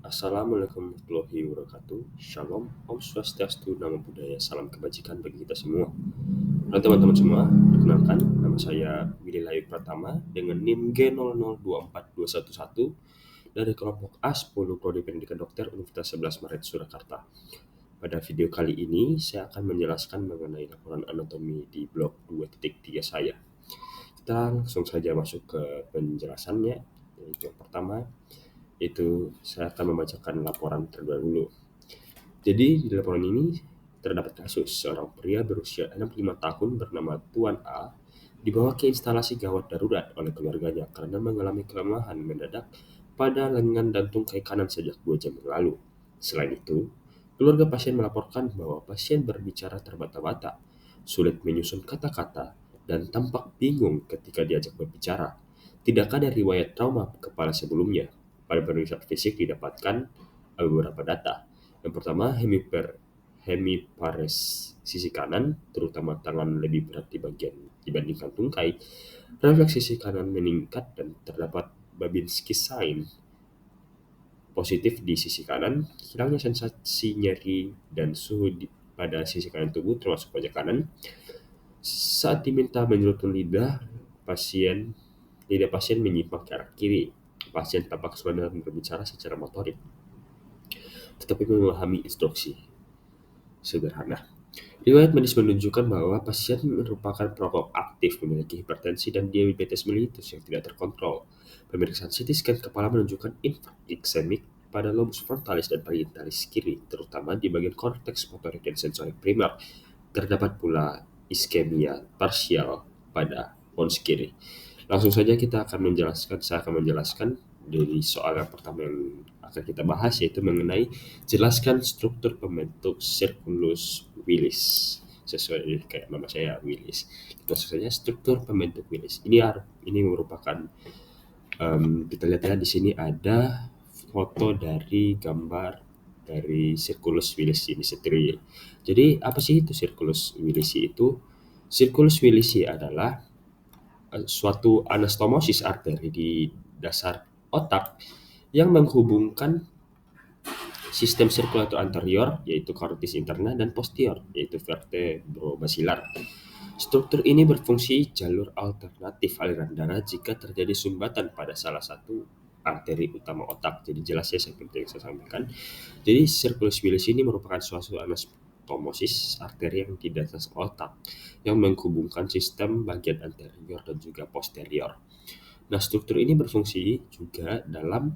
Assalamualaikum warahmatullahi wabarakatuh. Shalom, Om Swastiastu, Namo Buddhaya, salam kebajikan bagi kita semua. Halo teman-teman semua, perkenalkan nama saya Willy Layu Pratama dengan NIM G0024211 dari kelompok A10 Prodi Pendidikan Dokter Universitas 11 Maret Surakarta. Pada video kali ini saya akan menjelaskan mengenai laporan anatomi di blok 2.3 saya. Kita langsung saja masuk ke penjelasannya, yaitu yang pertama itu saya akan membacakan laporan terlebih dahulu. Jadi di laporan ini terdapat kasus seorang pria berusia 65 tahun bernama Tuan A dibawa ke instalasi gawat darurat oleh keluarganya karena mengalami kelemahan mendadak pada lengan dan tungkai kanan sejak 2 jam yang lalu. Selain itu, keluarga pasien melaporkan bahwa pasien berbicara terbata-bata, sulit menyusun kata-kata, dan tampak bingung ketika diajak berbicara. Tidak ada riwayat trauma kepala sebelumnya. Pada pemeriksaan fisik didapatkan beberapa data. Yang pertama, hemipares sisi kanan, terutama tangan lebih berat dibandingkan tungkai. Refleks sisi kanan meningkat dan terdapat Babinski sign positif di sisi kanan. Hilangnya sensasi nyeri dan suhu pada sisi kanan tubuh termasuk pojok kanan. Saat diminta menyelutupkan lidah pasien menyimpang ke arah kiri. Pasien tampak kesulitan dalam berbicara secara motorik, tetapi memahami instruksi sederhana. Riwayat medis menunjukkan bahwa pasien merupakan perokok aktif, memiliki hipertensi dan diabetes mellitus yang tidak terkontrol. Pemeriksaan CT scan kepala menunjukkan infark iksemik pada lobus frontalis dan parietalis kiri, terutama di bagian korteks motorik dan sensorik primer. Terdapat pula iskemia parsial pada pons kiri. Langsung saja saya akan menjelaskan dari soal yang pertama yang akan kita bahas, yaitu mengenai jelaskan struktur pembentuk circulus Willis. Sesuai kayak nama saya, Willis. Langsung saja struktur pembentuk Willis. Ini merupakan kita lihat ya, di sini ada foto dari gambar dari circulus Willisi ini sendiri. Jadi apa sih itu circulus Willisi itu? Circulus Willisi adalah suatu anastomosis arteri di dasar otak yang menghubungkan sistem sirkulator anterior, yaitu karotis interna, dan posterior, yaitu vertebrobasilar. Struktur ini berfungsi jalur alternatif aliran darah jika terjadi sumbatan pada salah satu arteri utama otak. Jadi jelas ya seperti yang saya sampaikan. Jadi circulus Willisi ini merupakan suatu anastomosis arteri yang di atas otak yang menghubungkan sistem bagian anterior dan juga posterior. Nah, struktur ini berfungsi juga dalam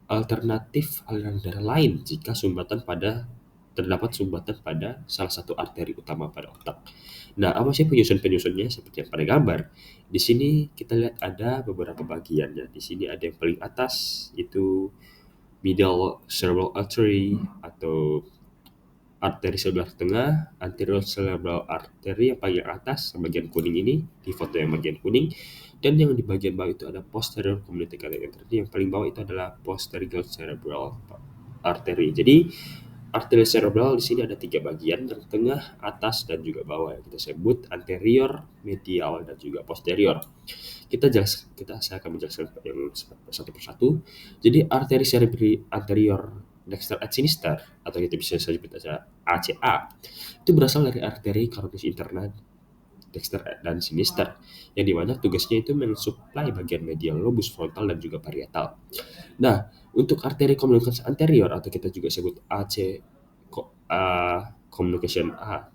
alternatif aliran darah lain jika terdapat sumbatan pada salah satu arteri utama pada otak. Nah, apa sih penyusun-penyusunnya seperti yang pada gambar? Di sini kita lihat ada beberapa bagiannya. Di sini ada yang paling atas itu middle cerebral artery atau arteri sebelah tengah, anterior cerebral artery yang paling atas, bagian kuning ini, di foto yang bagian kuning. Dan yang di bagian bawah itu ada posterior communicating artery, yang paling bawah itu adalah posterior cerebral artery. Jadi arteri cerebral di sini ada 3 bagian, yang tengah, atas, dan juga bawah yang kita sebut anterior, medial, dan juga posterior. Saya akan menjelaskan yang satu persatu. Jadi arteri cerebri anterior dexter et sinister, atau kita bisa sebut saja ACA, itu berasal dari arteri karotis interna dexter dan sinister, yang dimana tugasnya itu mensuplai bagian medial lobus frontal dan juga parietal. Nah, untuk arteri komunikasi anterior atau kita juga sebut communication A,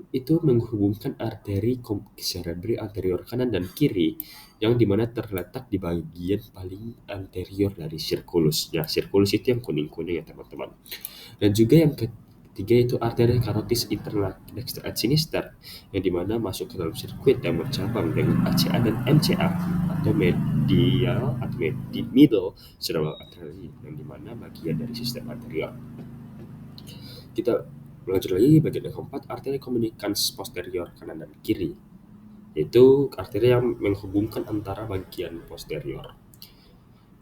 itu menghubungkan arteri cerebri anterior kanan dan kiri, yang dimana terletak di bagian paling anterior dari circulus. Ya, circulus itu yang kuning-kuning ya teman-teman. Dan juga yang ketiga itu arteri karotis interna dexter et sinister, yang dimana masuk ke dalam sirkuit yang bercabang dengan ACA dan MCA atau medial atau middle cerebral artery, yang dimana bagian dari sistem anterior. Kita lanjut lagi bagian yang keempat, arteri komunikans posterior kanan dan kiri, yaitu arteri yang menghubungkan antara bagian posterior,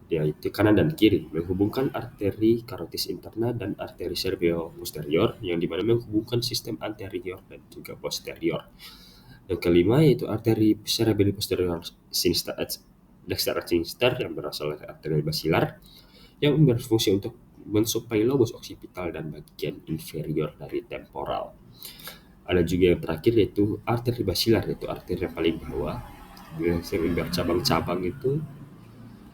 yaitu kanan dan kiri, menghubungkan arteri karotis interna dan arteri cerebral posterior, yang dimana menghubungkan sistem anterior dan juga posterior. Yang kelima yaitu arteri cerebri posterior sinister dexter et sinister, yang berasal dari arteri basilar, yang berfungsi untuk mensuplai lobus occipital dan bagian inferior dari temporal. Ada juga yang terakhir yaitu arteri basilar, yaitu arteri yang paling bawah. Yang bercabang-cabang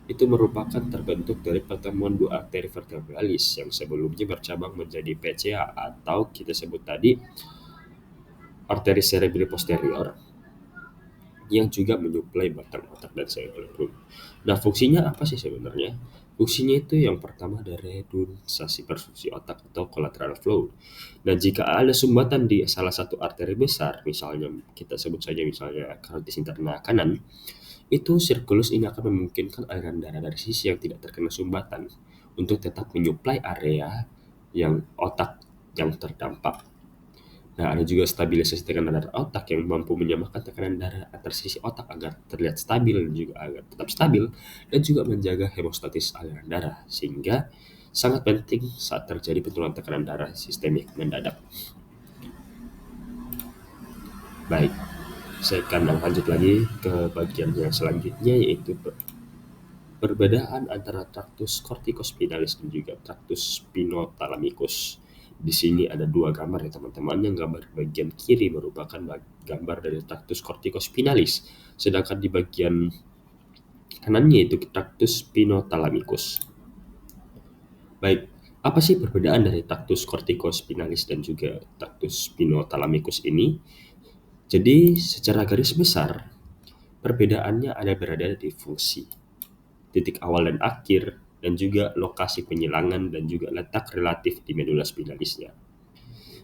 itu merupakan terbentuk dari pertemuan dua arteri vertebralis yang sebelumnya bercabang menjadi PCA atau kita sebut tadi arteri cerebri posterior yang juga menyuplai batang otak dan cerebellum. Nah, fungsinya apa sih sebenarnya? Fungsinya itu yang pertama dari redundansi perfungsi otak atau collateral flow. Nah, jika ada sumbatan di salah satu arteri besar, misalnya kita sebut saja misalnya karotis interna kanan, itu sirkulus ini akan memungkinkan aliran darah dari sisi yang tidak terkena sumbatan untuk tetap menyuplai area yang otak yang terdampak. Nah, ada juga stabilisasi tekanan darah otak yang mampu menyamakan tekanan darah antar sisi otak agar terlihat stabil dan juga agar tetap stabil dan juga menjaga hemostatis aliran darah sehingga sangat penting saat terjadi penurunan tekanan darah sistemik mendadak. Baik, saya akan lanjut lagi ke bagian yang selanjutnya yaitu perbedaan antara traktus corticospinalis dan juga traktus spinothalamikus. Di sini ada dua gambar ya teman-teman. Yang gambar bagian kiri merupakan gambar dari traktus corticospinalis, sedangkan di bagian kanannya itu traktus spinothalamikus. Baik, apa sih perbedaan dari traktus corticospinalis dan juga traktus spinothalamikus ini? Jadi, secara garis besar, perbedaannya ada berada di fungsi, titik awal dan akhir, dan juga lokasi penyilangan dan juga letak relatif di medula spinalisnya.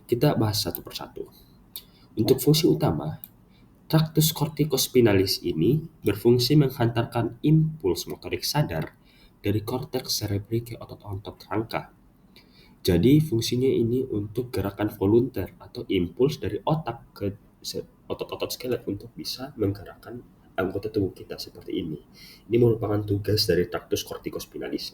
Kita bahas satu persatu. Untuk fungsi utama, traktus corticospinalis ini berfungsi menghantarkan impuls motorik sadar dari korteks cerebri ke otot-otot rangka. Jadi fungsinya ini untuk gerakan volunter atau impuls dari otak ke otot-otot skelet untuk bisa menggerakkan anggota tubuh kita seperti ini. Ini merupakan tugas dari traktus corticospinalis.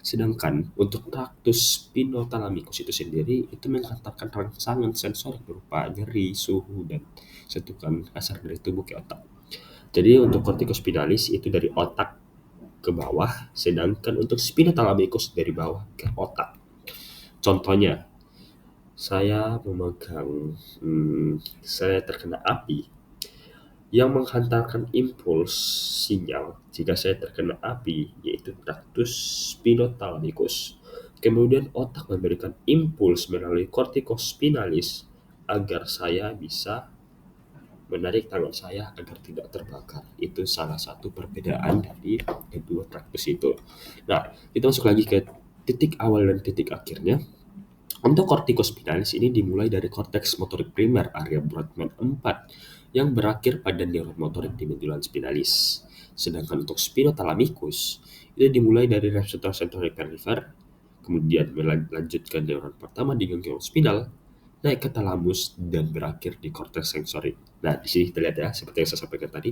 Sedangkan untuk traktus spinothalamikus itu sendiri itu menghantarkan rangsangan sensorik berupa nyeri, suhu, dan sentuhan kasar dari tubuh ke otak. Jadi untuk corticospinalis itu dari otak ke bawah, sedangkan untuk spinothalamikus dari bawah ke otak. Contohnya, saya memegang, saya terkena api yang menghantarkan impuls sinyal jika saya terkena api, yaitu traktus spinothalamikus. Kemudian otak memberikan impuls melalui corticospinalis agar saya bisa menarik tangan saya agar tidak terbakar. Itu salah satu perbedaan dari kedua traktus itu. Nah, kita masuk lagi ke titik awal dan titik akhirnya. Untuk corticospinalis ini dimulai dari korteks motorik primer area Brodmann 4 yang berakhir pada neuron motorik di medula spinalis. Sedangkan untuk spinothalamikus itu dimulai dari reseptor sensorik perifer, kemudian melanjut ke neuron pertama di ganglion spinal, naik ke talamus dan berakhir di korteks sensorik. Nah, di sini kita lihat ya, seperti yang saya sampaikan tadi,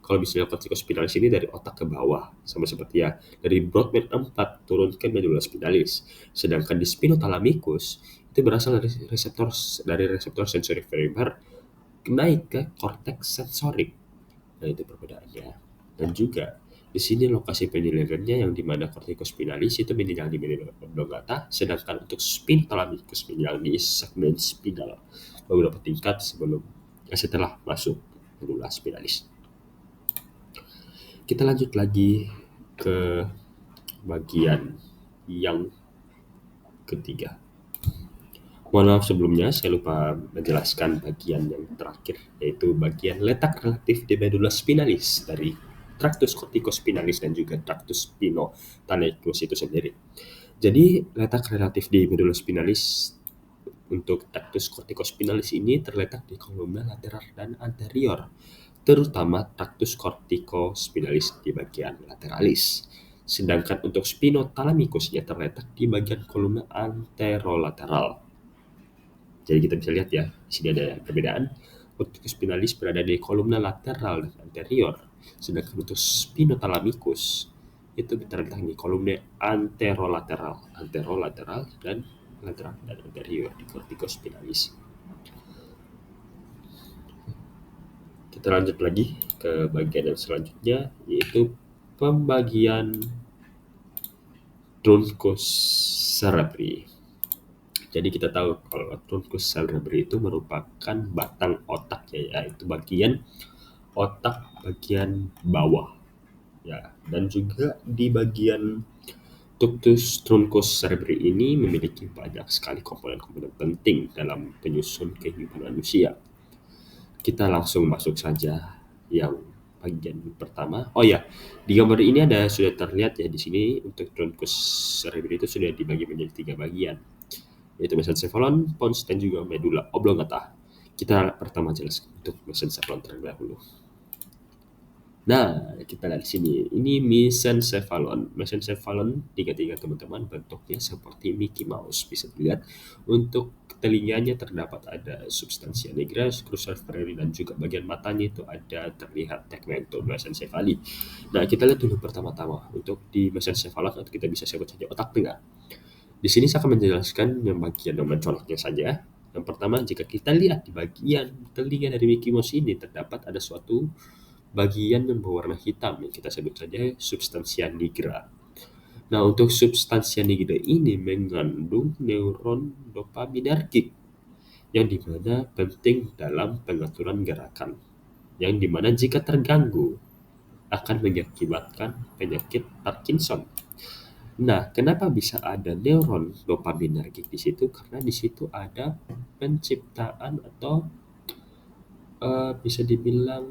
kalau misalnya corticospinalis ini dari otak ke bawah, sama seperti ya, dari Brodmann 4 turun ke medula spinalis. Sedangkan di spinothalamikus itu berasal dari reseptor sensori perifer naik ke korteks sensorik. Nah, itu perbedaannya. Dan juga di sini lokasi penyilangannya yang dimana corticospinalis itu menyilang di medula oblongata, sedangkan untuk spinothalamikus menyilang di segmen spinal beberapa tingkat setelah masuk medula spinalis. Kita lanjut lagi ke bagian yang ketiga. Mohon maaf sebelumnya, saya lupa menjelaskan bagian yang terakhir, yaitu bagian letak relatif di medula spinalis dari traktus corticospinalis dan juga traktus spinothalamikus itu sendiri. Jadi, letak relatif di medula spinalis untuk traktus corticospinalis ini terletak di kolumna lateral dan anterior, terutama traktus corticospinalis di bagian lateralis. Sedangkan untuk spinothalamikusnya terletak di bagian kolumna anterolateral. Jadi kita bisa lihat ya, di sini ada perbedaan. Corticospinalis berada di kolumna lateral dan anterior, sedangkan untuk spinothalamikus itu terletak di kolumna anterolateral dan lateral dan anterior di corticospinalis. Kita lanjut lagi ke bagian yang selanjutnya, yaitu pembagian truncus cerebri. Jadi kita tahu kalau truncus cerebri itu merupakan batang otak ya, yaitu bagian otak bagian bawah ya, dan juga di bagian ductus truncus cerebri ini memiliki banyak sekali komponen-komponen penting dalam penyusun kehidupan manusia. Kita langsung masuk saja yang bagian pertama. Oh ya, di gambar ini sudah terlihat ya di sini untuk truncus cerebri itu sudah dibagi menjadi 3 bagian, yaitu mesencephalon, pons, dan juga medulla oblongata. Kita pertama jelaskan untuk mesencephalon terlebih dahulu. Nah, kita lihat di sini. Ini mesencephalon. Mesencephalon tiga-tiga teman-teman bentuknya seperti Mickey Mouse. Bisa dilihat untuk telinganya terdapat ada substansia nigra, cruciate ferri, dan juga bagian matanya itu ada terlihat tegmentum mesencephali. Nah, kita lihat dulu pertama-tama untuk di mesencephalon atau kita bisa sebut saja otak tengah. Di sini saya akan menjelaskan yang bagian yang mencoloknya saja. Yang pertama, jika kita lihat di bagian telinga dari Mickey Mouse ini terdapat ada suatu bagian yang berwarna hitam yang kita sebut saja substansia nigra. Nah, untuk substansia nigra ini mengandung neuron dopaminergik yang dimana penting dalam pengaturan gerakan, yang dimana jika terganggu akan mengakibatkan penyakit Parkinson. Nah, kenapa bisa ada neuron dopaminergik di situ? Karena di situ ada penciptaan atau bisa dibilang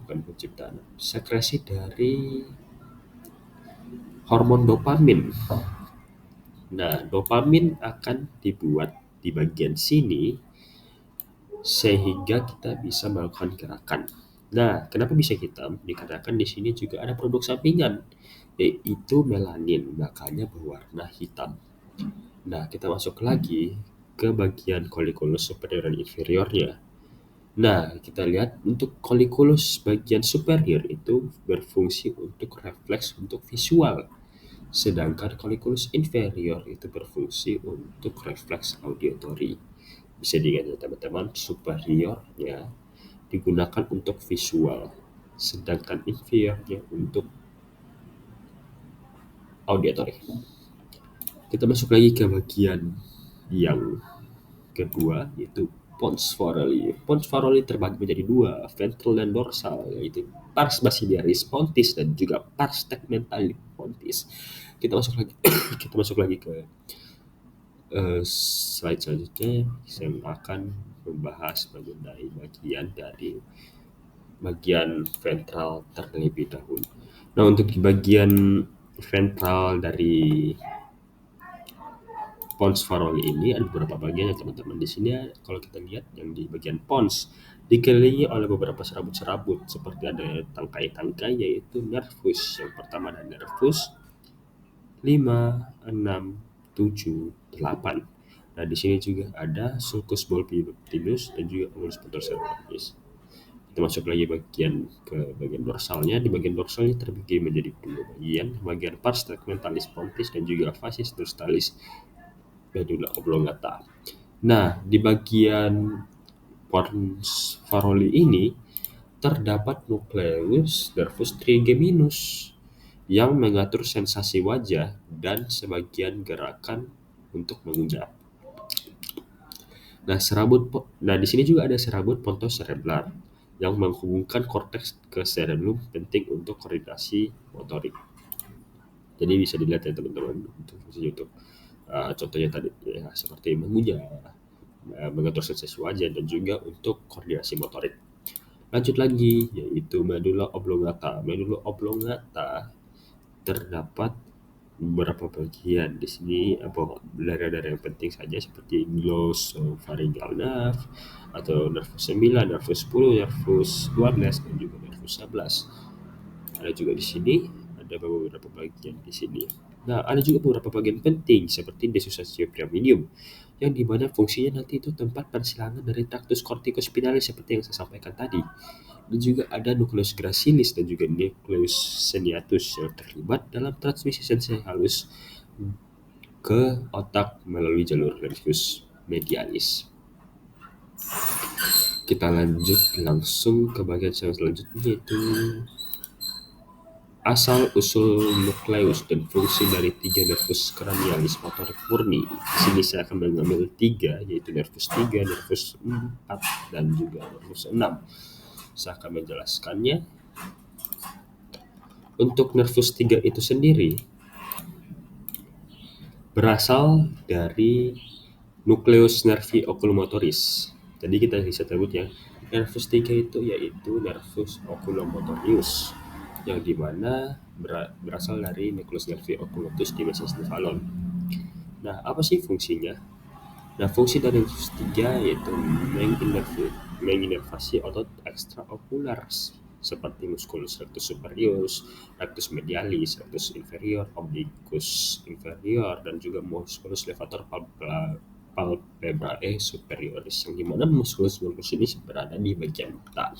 bukan penciptaan, sekresi dari hormon dopamin. Nah, dopamin akan dibuat di bagian sini sehingga kita bisa melakukan gerakan. Nah, kenapa bisa hitam? Dikarenakan di sini juga ada produk sampingan, yaitu melanin, makanya berwarna hitam. Nah, kita masuk lagi ke bagian colliculus superior dan inferiornya. Nah, kita lihat untuk colliculus bagian superior itu berfungsi untuk refleks untuk visual, sedangkan colliculus inferior itu berfungsi untuk refleks auditory. Bisa dilihat ya teman-teman, superiornya digunakan untuk visual, sedangkan inferiornya untuk auditory. Kita masuk lagi ke bagian yang kedua, yaitu pons farolli. Pons farolli terbagi menjadi dua, ventral dan dorsal, yaitu pars basilaris pontis dan juga pars tegmentalis pontis. Kita masuk lagi kita masuk lagi ke slide selanjutnya yang akan membahas mengenai bagian ventral terlebih dahulu. Nah, untuk di bagian ventral dari pons farolli ini ada beberapa bagian ya teman-teman. Di sini kalau kita lihat yang di bagian pons dikelilingi oleh beberapa serabut-serabut seperti ada tangkai-tangkai, yaitu nervus. Yang pertama ada nervus 5, 6, 7, 8. Nah, di sini juga ada sulcus bulbinus dan juga angulus pontocerebris. Kita masuk lagi ke bagian dorsalnya. Di bagian dorsalnya terbagi menjadi dua bagian pars tegmentalis pontis dan juga fascis dorsalis medulla oblongata. Nah, di bagian pons farolli ini terdapat nucleus nervus trigeminus yang mengatur sensasi wajah dan sebagian gerakan untuk mengunyah. Nah, di sini juga ada serabut pontocerebellar yang menghubungkan korteks ke cerebellum, penting untuk koordinasi motorik. Jadi bisa dilihat ya teman-teman untuk fungsinya untuk contohnya tadi ya, seperti mengunyah, mengatur sensasi wajah dan juga untuk koordinasi motorik. Lanjut lagi yaitu medulla oblongata. Medulla oblongata terdapat beberapa bagian di sini, daerah-daerah yang penting saja seperti glossopharyngeal nerve atau nervus 9, nervus 10, nervus 12 dan juga nervus 11. Ada juga di sini ada beberapa bagian di sini. Nah, ada juga beberapa bagian penting seperti desusatio pyramidum yang dimana fungsinya nanti itu tempat persilangan dari tractus corticospinalis seperti yang saya sampaikan tadi. Dan juga ada nucleus gracilis dan juga nucleus seniatus yang terlibat dalam transmisi sensasi halus ke otak melalui jalur nervus medialis. Kita lanjut langsung ke bagian selanjutnya, yaitu Asal-usul nukleus dan fungsi dari tiga nervus cranialis motorik murni. Di sini saya akan mengambil tiga, yaitu nervus 3, nervus 4, dan juga nervus 6. Saya akan menjelaskannya. Untuk nervus 3 itu sendiri berasal dari nukleus nervi oculomotoris. Jadi kita bisa sebutnya nervus 3 itu yaitu nervus oculomotorius, yang dimana berasal dari nukleus nervi oculomotorius di mesencephalon. Nah, apa sih fungsinya? Nah, fungsi dari nervus 3 yaitu menginervasi otot ekstraokular seperti musculus rectus superius, rectus medialis, rectus inferior, obliquus inferior, dan juga musculus levator palpebrae superioris, yang dimana musculus ini berada di bagian mata.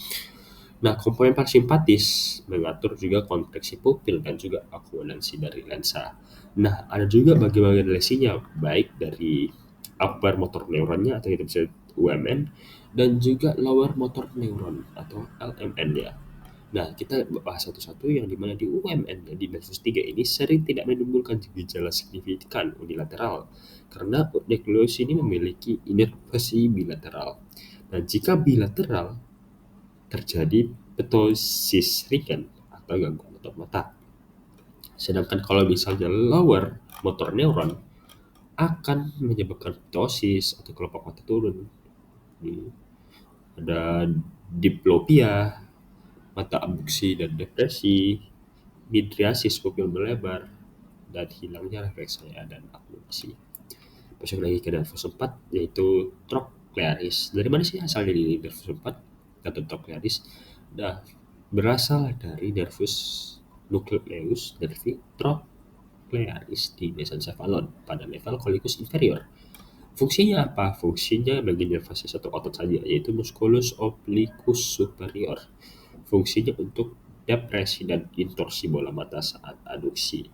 Nah, komponen parasimpatis mengatur juga kontraksi pupil dan juga akuolansi dari lensa. Nah, ada juga bagian-bagian lesinya, baik dari upper motor neuronnya atau kita bisa UMN, dan juga lower motor neuron atau LMN ya. Nah, kita bahas satu-satu, yang dimana di UMN ya, di nervus 3 ini sering tidak menimbulkan gejala signifikan unilateral karena nukleus ini memiliki inervasi bilateral. Nah, jika bilateral terjadi ptosis ringan atau gangguan otot mata. Sedangkan kalau misalnya lower motor neuron akan menyebabkan ptosis atau kelopak mata turun. Ada diplopia, mata abduksi dan depresi, midriasis pupil melebar, dan hilangnya refleks cahaya dan abduksi. Masuk lagi ke nervus 4 yaitu trochlearis. Dari mana sih asalnya di nervus 4 atau trochlearis? Nah, berasal dari nervus nucleus nervi trochlearis di mesencephalon pada level collicus inferior. Fungsinya apa? Fungsinya menginervasi satu otot saja, yaitu musculus obliquus superior. Fungsinya untuk depresi dan intorsi bola mata saat aduksi.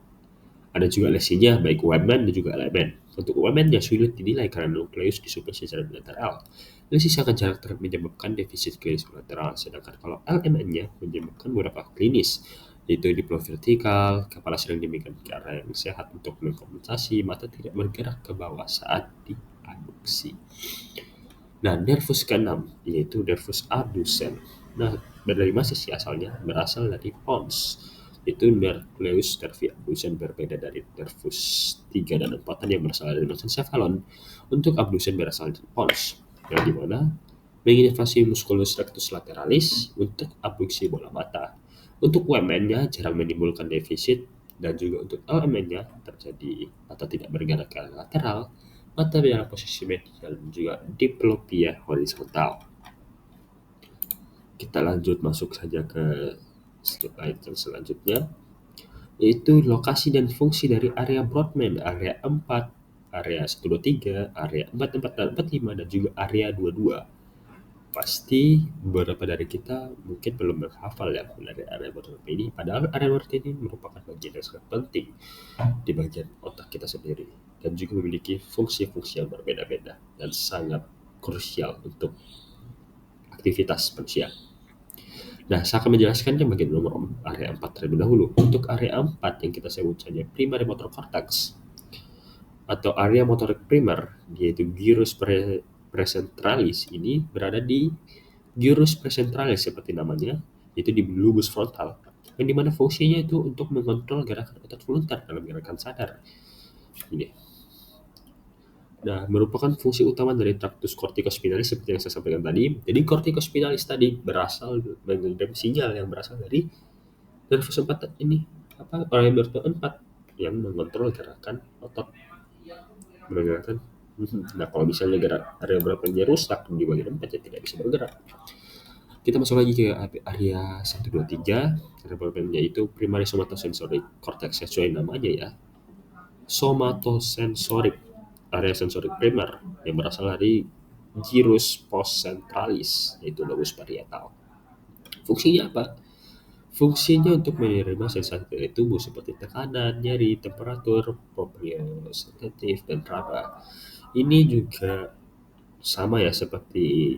Ada juga lesinya baik UMN dan juga elemen. Untuk UMN-nya sulit dinilai karena nukleus disupresi secara bilateral. Lesi sangat jarang menyebabkan defisit klinis bilateral, sedangkan kalau LMN-nya menyebabkan beberapa klinis, yaitu diploma vertikal, kepala sering demikian ke arah yang sehat untuk mengkompensasi mata tidak bergerak ke bawah saat diaduksi. Nah, nervus ke-6 yaitu nervus abducens. Nah, dari mana sih asalnya? Berasal dari pons. Itu nukleus nervi abducens berbeda dari nervus 3 dan 4 yang berasal dari mesencephalon. Untuk abducens berasal dari pons, yang dimana menginervasi musculus rectus lateralis untuk abduksi bola mata. Untuk UMN-nya jarang menimbulkan defisit, dan juga untuk LMN-nya terjadi atau tidak bergerak ke lateral, mata dalam posisi medial, dan juga diplopia horizontal. Kita lanjut masuk saja ke slide yang selanjutnya, yaitu lokasi dan fungsi dari area Brodmann, area 4, area 123, area 44 dan 45, dan juga area 22. Pasti beberapa dari kita mungkin belum menghafal ya dari area Brodmann ini, padahal area Brodmann ini merupakan bagian yang sangat penting di bagian otak kita sendiri dan juga memiliki fungsi-fungsi yang berbeda-beda dan sangat krusial untuk aktivitas manusia. Nah, saya akan menjelaskannya bagian nomor area 4 terlebih dahulu. Untuk area 4 yang kita sebut saja primary motor cortex atau area motorik primer, yaitu gyrus precentralis, ini berada di gyrus precentralis seperti namanya, yaitu di lobus frontal, yang dimana fungsinya itu untuk mengontrol gerakan otot voluntar dalam gerakan sadar. Ini. Nah, merupakan fungsi utama dari tractus corticospinalis seperti yang saya sampaikan tadi. Jadi corticospinalis tadi berasal mengirim sinyal yang berasal dari nervus 4 ini, area nervus 4 yang mengontrol gerakan otot, menggerakkan. Nah, kalau misalnya area berapanya rusak di bagian 4 ya tidak bisa bergerak. Kita masuk lagi ke area 123, area berapanya itu primary somatosensory cortex, sesuai namanya ya. Somatosensorik, area sensorik primer yang berasal dari gyrus postcentralis, yaitu lobus parietal. Fungsinya apa? Fungsinya untuk menerima sensasi dari tubuh seperti tekanan, nyeri, temperatur, proprioceptif, dan raba. Ini juga sama ya seperti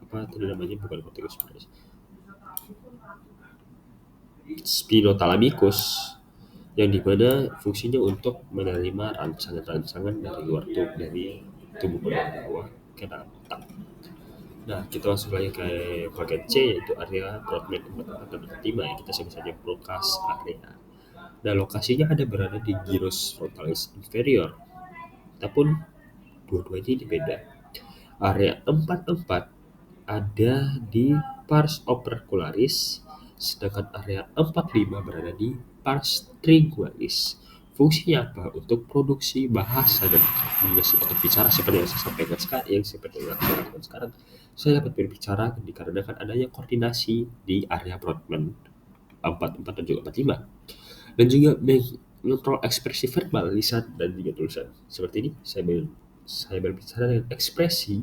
apa tadi namanya, bukan corticospinalis. spinothalamikus, yang dimana fungsinya untuk menerima rangsangan-rangsangan dari luar tubuh, dari tubuh bagian bawah ke dalam otak. Nah, kita masuk lagi ke bagian C, yaitu area Brodmann 44 dan 45, yang kita sebut saja Broca's area. Nah, lokasinya ada berada di gyrus frontalis inferior, ataupun dua-duanya ini beda. Area 44 ada di pars opercularis, sedangkan area 45 berada di pars lingualis. Fungsinya apa? Untuk produksi bahasa dan komunikasi atau bicara, seperti yang saya sampaikan sekarang, yang seperti yang saya lakukan sekarang. Saya dapat berbicara dikarenakan adanya koordinasi di area Brodmann 44 dan juga 45, dan juga mengontrol ekspresi verbal, lisan, dan juga tulisan. Seperti ini, saya berbicara dengan ekspresi,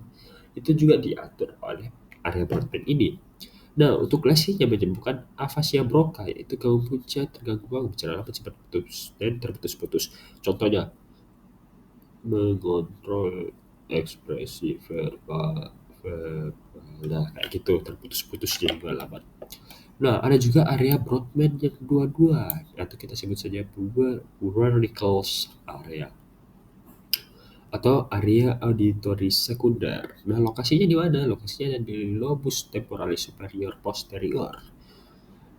itu juga diatur oleh area Brodmann ini. Nah, untuk lesinya menyembuhkan afasia Broca, yaitu gangguan punca, terganggu bicara dapat cepat putus dan terputus-putus. Contohnya, mengontrol ekspresi verbal, nah kayak gitu, terputus-putus jadi pengalaman. Nah, ada juga area Brodmann yang kedua-dua, atau kita sebut saja Wernicke's area atau area auditory sekunder. Nah, lokasinya di mana? Lokasinya ada di lobus temporalis superior posterior.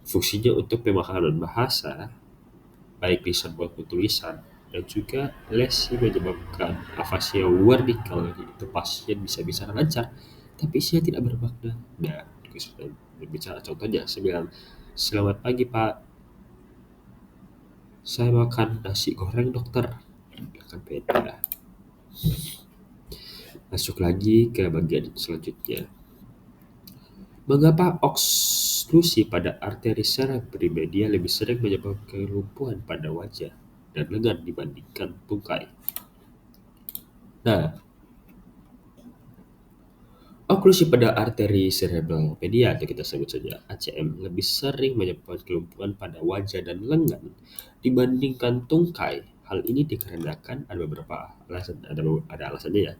Fungsinya untuk pemahaman bahasa, baik lisan maupun tulisan, dan juga lesi menyebabkan afasia Wernicke, yaitu pasien bisa bicara lancar, tapi isinya tidak bermakna. Nah, berbicara contohnya, saya bilang, "Selamat pagi Pak, saya makan nasi goreng dokter." Akan beda. Masuk lagi ke bagian selanjutnya. Mengapa oklusi pada arteri cerebri media lebih sering menyebabkan kelumpuhan pada wajah dan lengan dibandingkan tungkai? Nah, oklusi pada arteri cerebral media, atau kita sebut saja ACM, lebih sering menyebabkan kelumpuhan pada wajah dan lengan dibandingkan tungkai. Hal ini dikarenakan ada beberapa alasan, ada alasannya ya.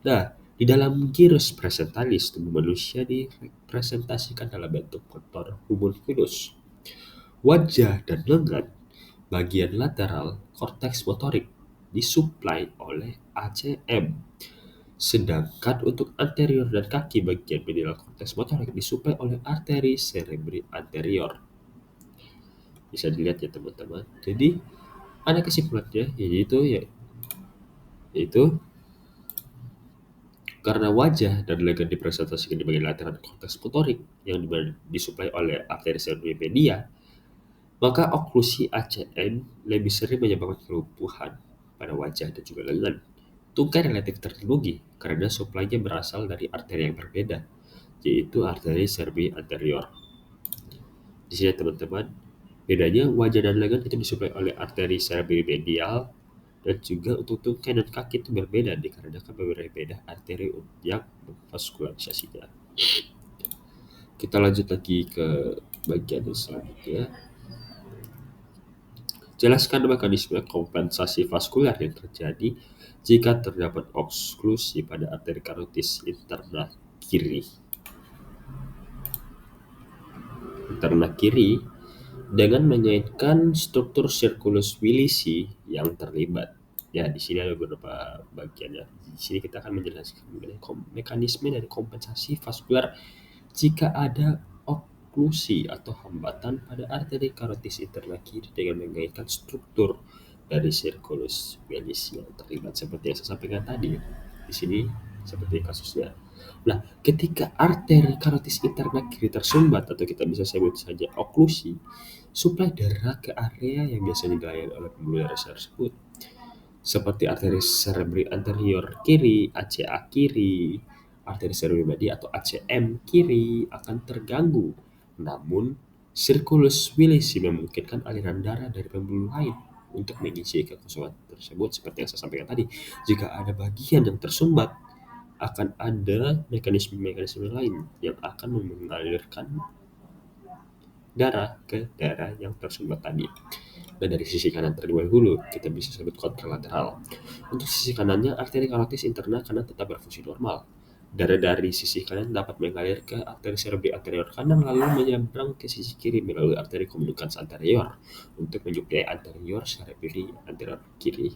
Nah, di dalam gyrus presentalis, tubuh manusia direpresentasikan dalam bentuk kontur homunculus. Wajah dan lengan, bagian lateral korteks motorik, disuplai oleh ACM. Sedangkan untuk anterior dan kaki, bagian medial korteks motorik disuplai oleh arteri cerebri anterior. Bisa dilihat ya teman-teman. Jadi, ada kesimpulannya, yaitu karena wajah dan lengan dipresentasikan di bagian lateral korteks motorik yang disuplai oleh arteri cerebri media, maka oklusi ACM lebih sering menyebabkan kelumpuhan pada wajah dan juga lengan. Tungkai relatif terlindungi karena suplainya berasal dari arteri yang berbeda, yaitu arteri cerebri anterior. Di sini teman-teman, bedanya wajah dan lengan itu disuplai oleh arteri cerebri medial, dan juga untuk tungkai dan kaki itu berbeda dikarenakan berbeda arteri yang memvaskularisasinya. Kita lanjut lagi ke bagian selanjutnya. Jelaskan mekanisme kompensasi vaskular yang terjadi jika terdapat oklusi pada arteri karotis interna kiri. Dengan mengaitkan struktur sirkulus Willisi yang terlibat. Ya, di sini ada beberapa bagian ya. Di sini kita akan menjelaskan mengenai mekanisme dari kompensasi vaskular jika ada oklusi atau hambatan pada arteri karotis interna kiri dengan mengaitkan struktur dari sirkulus Willisi yang terlibat, seperti yang saya sampaikan tadi. Di sini seperti kasusnya. Nah, ketika arteri karotis interna kiri tersumbat, atau kita bisa sebut saja oklusi, suplai darah ke area yang biasanya dilayani oleh pembuluh darah tersebut, seperti arteri cerebri anterior kiri, ACA kiri, arteri cerebri media atau ACM kiri akan terganggu. Namun, sirkulus Willisi memungkinkan aliran darah dari pembuluh lain untuk mengisi kekosongan tersebut, seperti yang saya sampaikan tadi. Jika ada bagian yang tersumbat, akan ada mekanisme-mekanisme lain yang akan mengalirkan darah ke daerah yang tersumbat tadi. Dan dari sisi kanan terlebih dahulu, kita bisa sebut kontralateral. Untuk sisi kanannya, arteri karotis interna karena tetap berfungsi normal. Darah dari sisi kanan dapat mengalir ke arteri cerebri anterior kanan lalu menyeberang ke sisi kiri melalui arteri komunikans anterior untuk menyuplai anterior cerebri anterior kiri.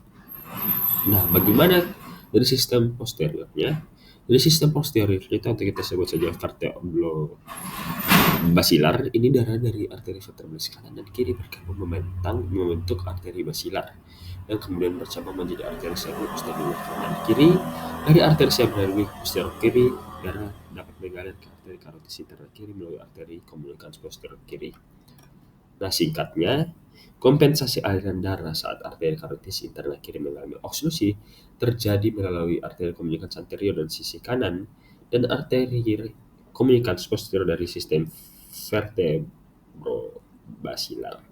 Nah, bagaimana dari sistem posteriornya? Dari sistem posteriornya itu atau kita sebut saja vertebrobasilar, ini darah dari arteri vertebralis kanan dan kiri bergabung membentuk arteri basilar yang kemudian bercabang menjadi arteri cerebri posterior kanan dan kiri. Dari arteri cerebri posterior kiri, darah dapat mengalir ke arteri karotis interna kiri melalui arteri komunikans posterior kiri. Nah, singkatnya, kompensasi aliran darah saat arteri karotis interna kiri mengalami oklusi terjadi melalui arteri komunikans anterior dan sisi kanan dan arteri komunikans posterior dari sistem vertebrobasilar,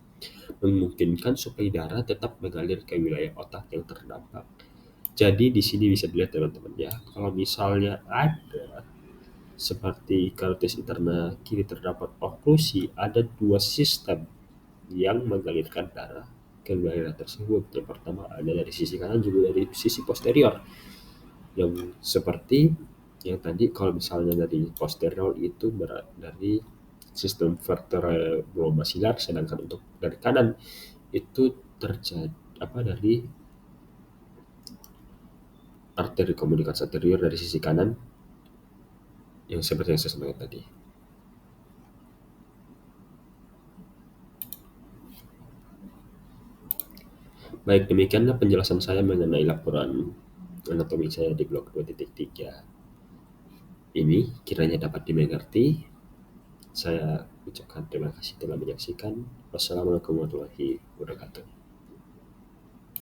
memungkinkan suplai darah tetap mengalir ke wilayah otak yang terdampak. Jadi di sini bisa dilihat teman-teman ya, kalau misalnya ada seperti karotis interna kiri terdapat oklusi, ada dua sistem yang mengalirkan darah ke wilayah tersebut. Yang pertama ada dari sisi kanan juga dari sisi posterior. Yang seperti yang tadi kalau misalnya dari posterior itu dari sistem vertebrobasilar, sedangkan untuk dari kanan itu terjadi dari arteri komunikasi anterior dari sisi kanan yang seperti yang saya sampaikan tadi. Baik, demikianlah penjelasan saya mengenai laporan anatomi saya di blog 2.3 ini. Kiranya dapat dimengerti. Saya ucapkan terima kasih telah menyaksikan. Wassalamualaikum warahmatullahi wabarakatuh.